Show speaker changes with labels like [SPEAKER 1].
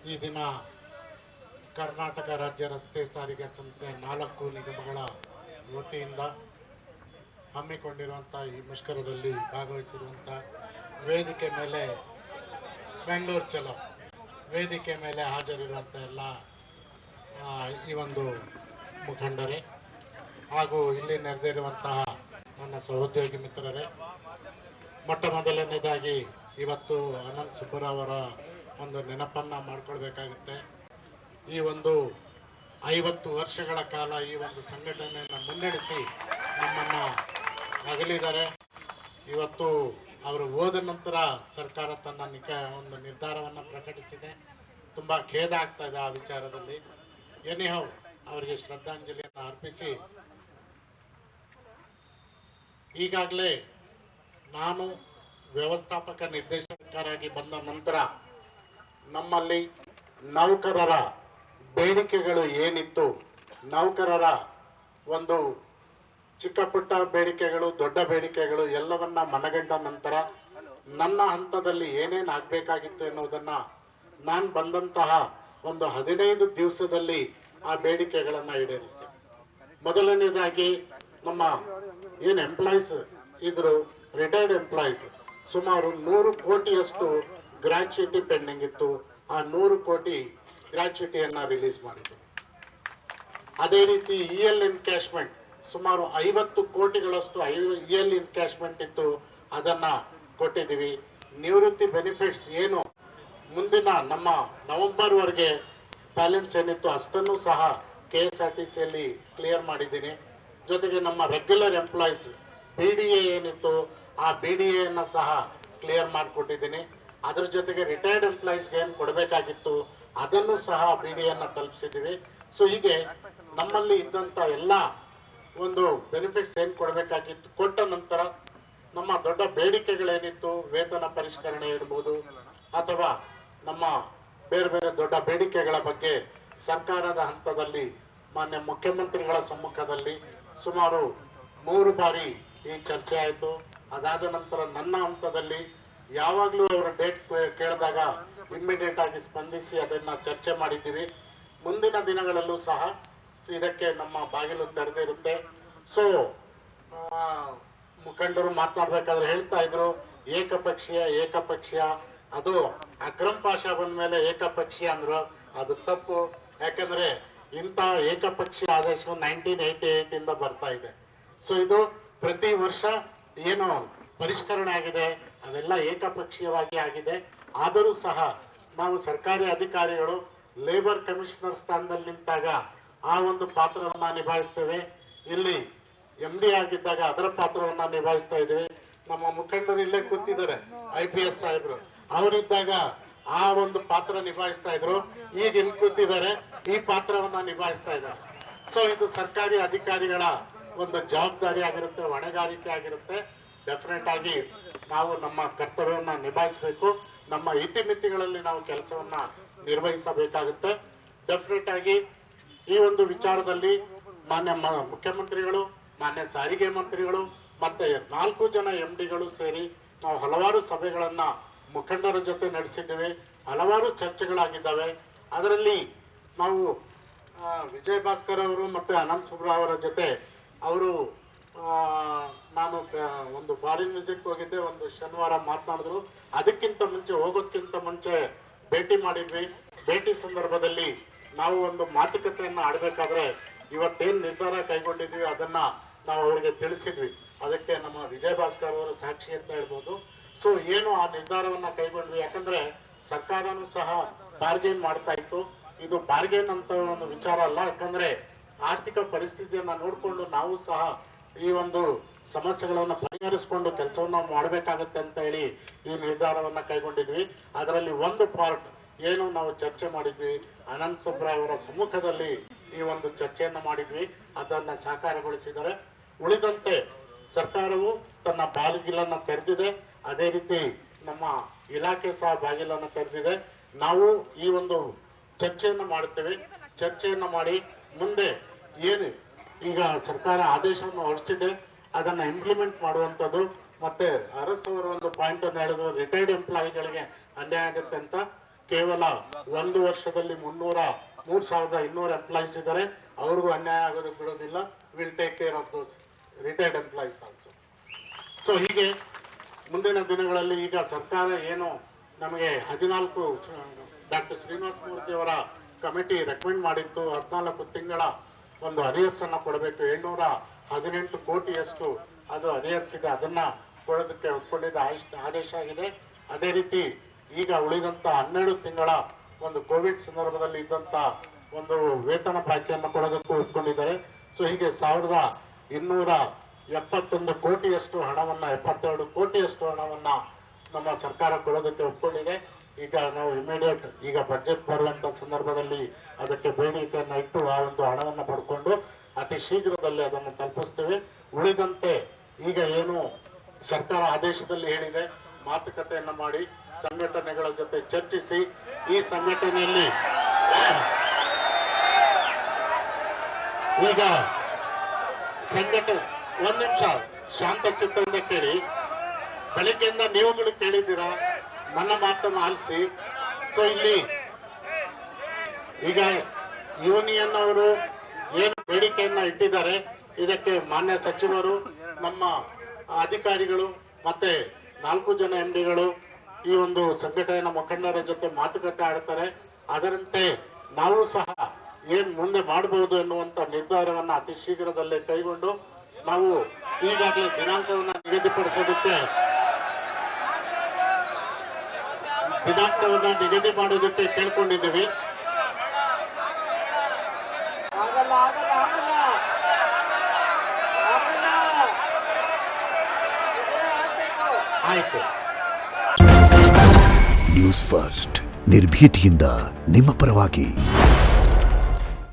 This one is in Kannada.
[SPEAKER 1] ಈ ದಿನ ಕರ್ನಾಟಕ ರಾಜ್ಯ ರಸ್ತೆ ಸಾರಿಗೆ ಸಂಸ್ಥೆ 4 ನಿಗಮಗಳ ವತಿಯಿಂದ ಹಮ್ಮಿಕೊಂಡಿರುವಂಥ ಈ ಮುಷ್ಕರದಲ್ಲಿ ಭಾಗವಹಿಸಿರುವಂಥ ವೇದಿಕೆ ಮೇಲೆ ಬೆಂಗಳೂರು ಚಲೋ ವೇದಿಕೆ ಮೇಲೆ ಹಾಜರಿರುವಂಥ ಎಲ್ಲ ಈ ಒಂದು ಮುಖಂಡರೇ ಹಾಗೂ ಇಲ್ಲಿ ನೆರೆದಿರುವಂತಹ ನನ್ನ ಸಹೋದ್ಯೋಗಿ ಮಿತ್ರರೇ, ಮೊಟ್ಟ ಮೊದಲನೇದಾಗಿ ಇವತ್ತು ಅನಂತ್ ಸುಬ್ಬರಾವ್ ಅವರ ಒಂದು ನೆನಪನ್ನು ಮಾಡಿಕೊಳ್ಬೇಕಾಗುತ್ತೆ. ಈ ಒಂದು 50 ವರ್ಷಗಳ ಕಾಲ ಈ ಒಂದು ಸಂಘಟನೆಯನ್ನು ಮುನ್ನಡೆಸಿ ನಮ್ಮನ್ನು ಅಗಲಿದ್ದಾರೆ. ಇವತ್ತು ಅವರು ಹೋದ ನಂತರ ಸರ್ಕಾರ ತನ್ನ ಒಂದು ನಿರ್ಧಾರವನ್ನು ಪ್ರಕಟಿಸಿದೆ. ತುಂಬ ಖೇದ ಆಗ್ತಾ ಇದೆ ಆ ವಿಚಾರದಲ್ಲಿ. ಎನಿಹೌ ಅವರಿಗೆ ಶ್ರದ್ಧಾಂಜಲಿಯನ್ನು ಅರ್ಪಿಸಿ, ಈಗಾಗಲೇ ನಾನು ವ್ಯವಸ್ಥಾಪಕ ನಿರ್ದೇಶಕರಾಗಿ ಬಂದ ನಂತರ ನಮ್ಮಲ್ಲಿ ನೌಕರರ ಬೇಡಿಕೆಗಳು ಏನಿತ್ತು, ನೌಕರರ ಒಂದು ಚಿಕ್ಕ ಪುಟ್ಟ ಬೇಡಿಕೆಗಳು, ದೊಡ್ಡ ಬೇಡಿಕೆಗಳು ಎಲ್ಲವನ್ನ ಮನಗಂಡ ನಂತರ ನನ್ನ ಹಂತದಲ್ಲಿ ಏನೇನು ಆಗಬೇಕಾಗಿತ್ತು ಎನ್ನುವುದನ್ನು ನಾನು ಬಂದಂತಹ ಒಂದು 15 ದಿವಸದಲ್ಲಿ ಆ ಬೇಡಿಕೆಗಳನ್ನು ಈಡೇರಿಸಿದೆ. ಮೊದಲನೇದಾಗಿ ನಮ್ಮ ಏನು ಎಂಪ್ಲಾಯೀಸ್ ಇದ್ರು, ರಿಟೈರ್ಡ್ ಎಂಪ್ಲಾಯೀಸ್, ಸುಮಾರು 100 ಕೋಟಿಯಷ್ಟು ಗ್ರಾಚ್ಯುಟಿ ಪೆಂಡಿಂಗ್ ಇತ್ತು. ಆ 100 ಕೋಟಿ ಗ್ರಾಚ್ಯುಟಿಯನ್ನು ರಿಲೀಸ್ ಮಾಡಿದೆ. ಅದೇ ರೀತಿ EL ಎನ್ಕ್ಯಾಶ್ಮೆಂಟ್ ಸುಮಾರು 50 ಕೋಟಿಗಳಷ್ಟು EL ಎನ್ಕ್ಯಾಶ್ಮೆಂಟ್ ಇತ್ತು, ಅದನ್ನು ಕೊಟ್ಟಿದ್ದೀವಿ. ನಿವೃತ್ತಿ ಬೆನಿಫಿಟ್ಸ್ ಏನು ಮುಂದಿನ ನಮ್ಮ ನವೆಂಬರ್ವರೆಗೆ ಬ್ಯಾಲೆನ್ಸ್ ಏನಿತ್ತು ಅಷ್ಟನ್ನು ಸಹ KSRTCಯಲ್ಲಿ ಕ್ಲಿಯರ್ ಮಾಡಿದ್ದೀನಿ. ಜೊತೆಗೆ ನಮ್ಮ ರೆಗ್ಯುಲರ್ ಎಂಪ್ಲಾಯೀಸ್ BDA ಏನಿತ್ತು ಆ BDAಯನ್ನು ಸಹ ಕ್ಲಿಯರ್ ಮಾಡಿಕೊಟ್ಟಿದ್ದೀನಿ. ಅದ್ರ ಜೊತೆಗೆ ರಿಟೈರ್ಡ್ ಎಂಪ್ಲಾಯೀಸ್ಗೆ ಏನು ಕೊಡಬೇಕಾಗಿತ್ತು ಅದನ್ನು ಸಹ BDAಯನ್ನು ತಲುಪಿಸಿದ್ದೀವಿ. ಸೊ ಹೀಗೆ ನಮ್ಮಲ್ಲಿ ಇದ್ದಂಥ ಎಲ್ಲ ಒಂದು ಬೆನಿಫಿಟ್ಸ್ ಏನು ಕೊಡಬೇಕಾಗಿತ್ತು ಕೊಟ್ಟ ನಂತರ ನಮ್ಮ ದೊಡ್ಡ ಬೇಡಿಕೆಗಳೇನಿತ್ತು, ವೇತನ ಪರಿಷ್ಕರಣೆ ಇರ್ಬೋದು ಅಥವಾ ನಮ್ಮ ಬೇರೆ ಬೇರೆ ದೊಡ್ಡ ಬೇಡಿಕೆಗಳ ಬಗ್ಗೆ ಸರ್ಕಾರದ ಹಂತದಲ್ಲಿ ಮಾನ್ಯ ಮುಖ್ಯಮಂತ್ರಿಗಳ ಸಮ್ಮುಖದಲ್ಲಿ ಸುಮಾರು 3 ಬಾರಿ ಈ ಚರ್ಚೆ ಆಯಿತು. ಅದಾದ ನಂತರ ನನ್ನ ಹಂತದಲ್ಲಿ ಯಾವಾಗಲೂ ಅವರ ಡೇಟ್ ಕೇಳಿದಾಗ ಇಮ್ಮಿಡಿಯೇಟ್ ಆಗಿ ಸ್ಪಂದಿಸಿ ಅದನ್ನು ಚರ್ಚೆ ಮಾಡಿದ್ದೀವಿ. ಮುಂದಿನ ದಿನಗಳಲ್ಲೂ ಸಹ ಇದಕ್ಕೆ ನಮ್ಮ ಬಾಗಿಲು ತೆರೆದಿರುತ್ತೆ. ಸೊ ಮುಖಂಡರು ಮಾತನಾಡಬೇಕಾದ್ರೆ ಹೇಳ್ತಾ ಇದ್ರು ಏಕಪಕ್ಷೀಯ, ಅದು ಅಕ್ರಮ್ ಪಾಷಾ ಬಂದ ಮೇಲೆ ಏಕಪಕ್ಷೀಯ ಅಂದ್ರು, ಅದು ತಪ್ಪು. ಯಾಕಂದ್ರೆ ಇಂಥ ಏಕಪಕ್ಷೀಯ ಆದೇಶ 1988 ಇಂದ ಬರ್ತಾ ಇದೆ. ಸೊ ಇದು ಪ್ರತಿ ವರ್ಷ ಏನು ಪರಿಷ್ಕರಣೆ ಆಗಿದೆ ಅವೆಲ್ಲ ಏಕಪಕ್ಷೀಯವಾಗಿ ಆಗಿದೆ. ಆದರೂ ಸಹ ನಾವು ಸರ್ಕಾರಿ ಅಧಿಕಾರಿಗಳು ಲೇಬರ್ ಕಮಿಷನರ್ ಸ್ಥಾನದಲ್ಲಿ ನಿಂತಾಗ ಆ ಒಂದು ಪಾತ್ರವನ್ನು ನಿಭಾಯಿಸ್ತೇವೆ. ಇಲ್ಲಿ MD ಆಗಿದ್ದಾಗ ಅದರ ಪಾತ್ರವನ್ನು ನಿಭಾಯಿಸ್ತಾ ಇದ್ದೇವೆ. ನಮ್ಮ ಮುಖಂಡರು ಇಲ್ಲೇ ಕೂತಿದ್ದಾರೆ, IPS ಸಾಹೇಬರು, ಅವರಿದ್ದಾಗ ಆ ಒಂದು ಪಾತ್ರ ನಿಭಾಯಿಸ್ತಾ ಇದ್ರು. ಈಗ ಇಲ್ಲಿ ಕೂತಿದ್ದಾರೆ, ಈ ಪಾತ್ರವನ್ನ ನಿಭಾಯಿಸ್ತಾ ಇದ್ದಾರೆ. ಸೊ ಇದು ಸರ್ಕಾರಿ ಅಧಿಕಾರಿಗಳ ಒಂದು ಜವಾಬ್ದಾರಿ ಆಗಿರುತ್ತೆ, ಹೊಣೆಗಾರಿಕೆ ಆಗಿರುತ್ತೆ. ಡೆಫಿನೆಟ್ ಆಗಿ ನಾವು ನಮ್ಮ ಕರ್ತವ್ಯವನ್ನ ನಿಭಾಯಿಸಬೇಕು. ನಮ್ಮ ಇತಿಮಿತಿಗಳಲ್ಲಿ ನಾವು ಕೆಲಸವನ್ನ ನಿರ್ವಹಿಸಬೇಕಾಗುತ್ತೆ. ಡೆಫಿನೆಟ್ ಆಗಿ ಈ ಒಂದು ವಿಚಾರದಲ್ಲಿ ಮಾನ್ಯ ಮುಖ್ಯಮಂತ್ರಿಗಳು, ಮಾನ್ಯ ಸಾರಿಗೆ ಮಂತ್ರಿಗಳು ಮತ್ತೆ 4 ಜನ MDಗಳು ಸೇರಿ ನಾವು ಹಲವಾರು ಸಭೆಗಳನ್ನ ಮುಖಂಡರ ಜೊತೆ ನಡೆಸಿದ್ದೇವೆ. ಹಲವಾರು ಚರ್ಚೆಗಳಾಗಿದ್ದಾವೆ. ಅದರಲ್ಲಿ ನಾವು ವಿಜಯ್ ಭಾಸ್ಕರ್ ಅವರು ಮತ್ತು ಅನಂತ್ ಸುಬ್ರಾವ್ ಅವರ ಜೊತೆ ಅವರು ನಾನು ಒಂದು ಫಾರಿನ್ ವಿಸಿಟ್ ಹೋಗಿದ್ದೆ, ಒಂದು ಶನಿವಾರ ಮಾತನಾಡಿದ್ರು. ಅದಕ್ಕಿಂತ ಮುಂಚೆ ಹೋಗೋದಕ್ಕಿಂತ ಮುಂಚೆ ಭೇಟಿ ಮಾಡಿದ್ವಿ. ಭೇಟಿ ಸಂದರ್ಭದಲ್ಲಿ ನಾವು ಒಂದು ಮಾತುಕತೆಯನ್ನು ಆಡಬೇಕಾದ್ರೆ ಇವತ್ತೇನು ನಿರ್ಧಾರ ಕೈಗೊಂಡಿದ್ವಿ ಅದನ್ನು ನಾವು ಅವರಿಗೆ ತಿಳಿಸಿದ್ವಿ. ಅದಕ್ಕೆ ನಮ್ಮ ವಿಜಯ್ ಭಾಸ್ಕರ್ ಅವರು ಸಾಕ್ಷಿ ಅಂತ ಹೇಳ್ಬೋದು. ಸೊ ಏನು ಆ ನಿರ್ಧಾರವನ್ನು ಕೈಗೊಂಡ್ವಿ, ಯಾಕಂದರೆ ಸರ್ಕಾರನೂ ಸಹ ಬಾರ್ಗೇನ್ ಮಾಡ್ತಾ ಇತ್ತು. ಇದು ಬಾರ್ಗೇನ್ ಅಂತ ಒಂದು ವಿಚಾರ ಅಲ್ಲ, ಯಾಕಂದರೆ ಆರ್ಥಿಕ ಪರಿಸ್ಥಿತಿಯನ್ನು ನೋಡಿಕೊಂಡು ನಾವು ಸಹ ಈ ಒಂದು ಸಮಸ್ಯೆಗಳನ್ನು ಪರಿಹರಿಸಿಕೊಂಡು ಕೆಲಸವನ್ನು ಮಾಡಬೇಕಾಗತ್ತೆ ಅಂತ ಹೇಳಿ ಈ ನಿರ್ಧಾರವನ್ನು ಕೈಗೊಂಡಿದ್ವಿ. ಅದರಲ್ಲಿ ಒಂದು ಪಾರ್ಟ್ ಏನು ನಾವು ಚರ್ಚೆ ಮಾಡಿದ್ವಿ, ಅನಂತ್ ಸುಬ್ರಾವ್ ಅವರ ಸಮ್ಮುಖದಲ್ಲಿ ಈ ಒಂದು ಚರ್ಚೆಯನ್ನು ಮಾಡಿದ್ವಿ, ಅದನ್ನು ಸಾಕಾರಗೊಳಿಸಿದ್ದಾರೆ. ಉಳಿದಂತೆ ಸರ್ಕಾರವು ತನ್ನ ಬಾಗಿಲನ್ನು ತೆರೆದಿದೆ, ಅದೇ ರೀತಿ ನಮ್ಮ ಇಲಾಖೆ ಸಹ ಬಾಗಿಲನ್ನು ತೆರೆದಿದೆ. ನಾವು ಈ ಒಂದು ಚರ್ಚೆಯನ್ನು ಮಾಡುತ್ತೇವೆ. ಚರ್ಚೆಯನ್ನು ಮಾಡಿ ಮುಂದೆ ಏನು ಈಗ ಸರ್ಕಾರ ಆದೇಶವನ್ನು ಹೊರಡಿಸಿದೆ ಅದನ್ನು ಇಂಪ್ಲಿಮೆಂಟ್ ಮಾಡುವಂಥದ್ದು. ಮತ್ತೆ ಅರಸ್ ಅವರು ಒಂದು ಪಾಯಿಂಟ್ ಅನ್ನು ಹೇಳಿದ್ರು, ರಿಟೈರ್ಡ್ ಎಂಪ್ಲಾಯಿಗಳಿಗೆ ಅನ್ಯಾಯ ಆಗುತ್ತೆ ಅಂತ. ಕೇವಲ 1 ವರ್ಷದಲ್ಲಿ 3,200 ಎಂಪ್ಲಾಯೀಸ್ ಇದ್ದಾರೆ. ಅವ್ರಿಗೂ ಅನ್ಯಾಯ ಆಗೋದಕ್ಕೆ ಬಿಡೋದಿಲ್ಲ. Will take care of those retired employees also. So ಹೀಗೆ ಮುಂದಿನ ದಿನಗಳಲ್ಲಿ ಈಗ ಸರ್ಕಾರ ಏನು ನಮಗೆ 14 ಡಾಕ್ಟರ್ ಶ್ರೀನಿವಾಸ ಮೂರ್ತಿ ಅವರ ಕಮಿಟಿ ರೆಕಮೆಂಡ್ ಮಾಡಿತ್ತು, 14 ತಿಂಗಳ ಒಂದು ಅರಿಯರ್ಸ್ ಅನ್ನ ಕೊಡಬೇಕು. 718 ಕೋಟಿಯಷ್ಟು ಅದು ಅರಿಯರ್ಸ್ ಇದೆ, ಅದನ್ನ ಕೊಡೋದಕ್ಕೆ ಒಪ್ಕೊಂಡಿದ್ದ ಆದೇಶ ಆಗಿದೆ. ಅದೇ ರೀತಿ ಈಗ ಉಳಿದಂತ 12 ತಿಂಗಳ ಒಂದು ಕೋವಿಡ್ ಸಂದರ್ಭದಲ್ಲಿ ಇದ್ದಂತ ಒಂದು ವೇತನ ಬಾಕಿಯನ್ನು ಕೊಡೋದಕ್ಕೂ ಒಪ್ಕೊಂಡಿದ್ದಾರೆ. ಸೊ ಹೀಗೆ 1,271 ಕೋಟಿಯಷ್ಟು ಹಣವನ್ನ 72 ಕೋಟಿಯಷ್ಟು ಹಣವನ್ನ ನಮ್ಮ ಸರ್ಕಾರ ಕೊಡೋದಕ್ಕೆ ಒಪ್ಕೊಂಡಿದೆ. ಈಗ ನಾವು ಇಮಿಡಿಯೇಟ್ ಈಗ ಬಜೆಟ್ ಬರುವಂತ ಸಂದರ್ಭದಲ್ಲಿ ಅದಕ್ಕೆ ಬೇಡಿಕೆಯನ್ನು ಇಟ್ಟು ಆ ಒಂದು ಹಣವನ್ನು ಪಡ್ಕೊಂಡು ಅತಿ ಶೀಘ್ರದಲ್ಲಿ ಅದನ್ನು ತಲುಪಿಸ್ತೇವೆ. ಉಳಿದಂತೆ ಈಗ ಏನು ಸರ್ಕಾರ ಆದೇಶದಲ್ಲಿ ಹೇಳಿದೆ, ಮಾತುಕತೆಯನ್ನು ಮಾಡಿ ಸಂಘಟನೆಗಳ ಜೊತೆ ಚರ್ಚಿಸಿ ಈ ಸಂಘಟನೆಯಲ್ಲಿ ಈಗ ಒಂದ್ ನಿಮಿಷ ಶಾಂತ ಚಿತ್ತದಿಂದ ಕೇಳಿ. ಬೆಳಿಗ್ಗೆಯಿಂದ ನೀವುಗಳು ಕೇಳಿದ್ದೀರಾ, ನನ್ನ ಮಾತನ್ನು ಆಲಿಸಿ. ಸೊ ಇಲ್ಲಿ ಈಗ ಯೂನಿಯನ್ ಅವರು ಏನು ಬೇಡಿಕೆಯನ್ನ ಇಟ್ಟಿದ್ದಾರೆ, ಇದಕ್ಕೆ ಮಾನ್ಯ ಸಚಿವರು, ನಮ್ಮ ಅಧಿಕಾರಿಗಳು ಮತ್ತೆ 4 ಜನ MDಗಳು ಈ ಒಂದು ಸಂಘಟನೆಯ ಮುಖಂಡರ ಜೊತೆ ಮಾತುಕತೆ ಆಡ್ತಾರೆ. ಅದರಂತೆ ನಾವು ಸಹ ಏನ್ ಮುಂದೆ ಮಾಡಬಹುದು ಎನ್ನುವಂತ ನಿರ್ಧಾರವನ್ನ ಅತಿ ಶೀಘ್ರದಲ್ಲೇ ಕೈಗೊಂಡು ನಾವು ಈಗಾಗಲೇ ದಿನಾಂಕವನ್ನ ನಿಗದಿ ಮಾಡೋದಕ್ಕೆ ಕೇಳ್ಕೊಂಡಿದ್ದೀವಿ. ಆಯ್ತು.
[SPEAKER 2] ನ್ಯೂಸ್ ಫಸ್ಟ್ ನಿರ್ಭೀತಿಯಿಂದ ನಿಮ್ಮ ಪರವಾಗಿ.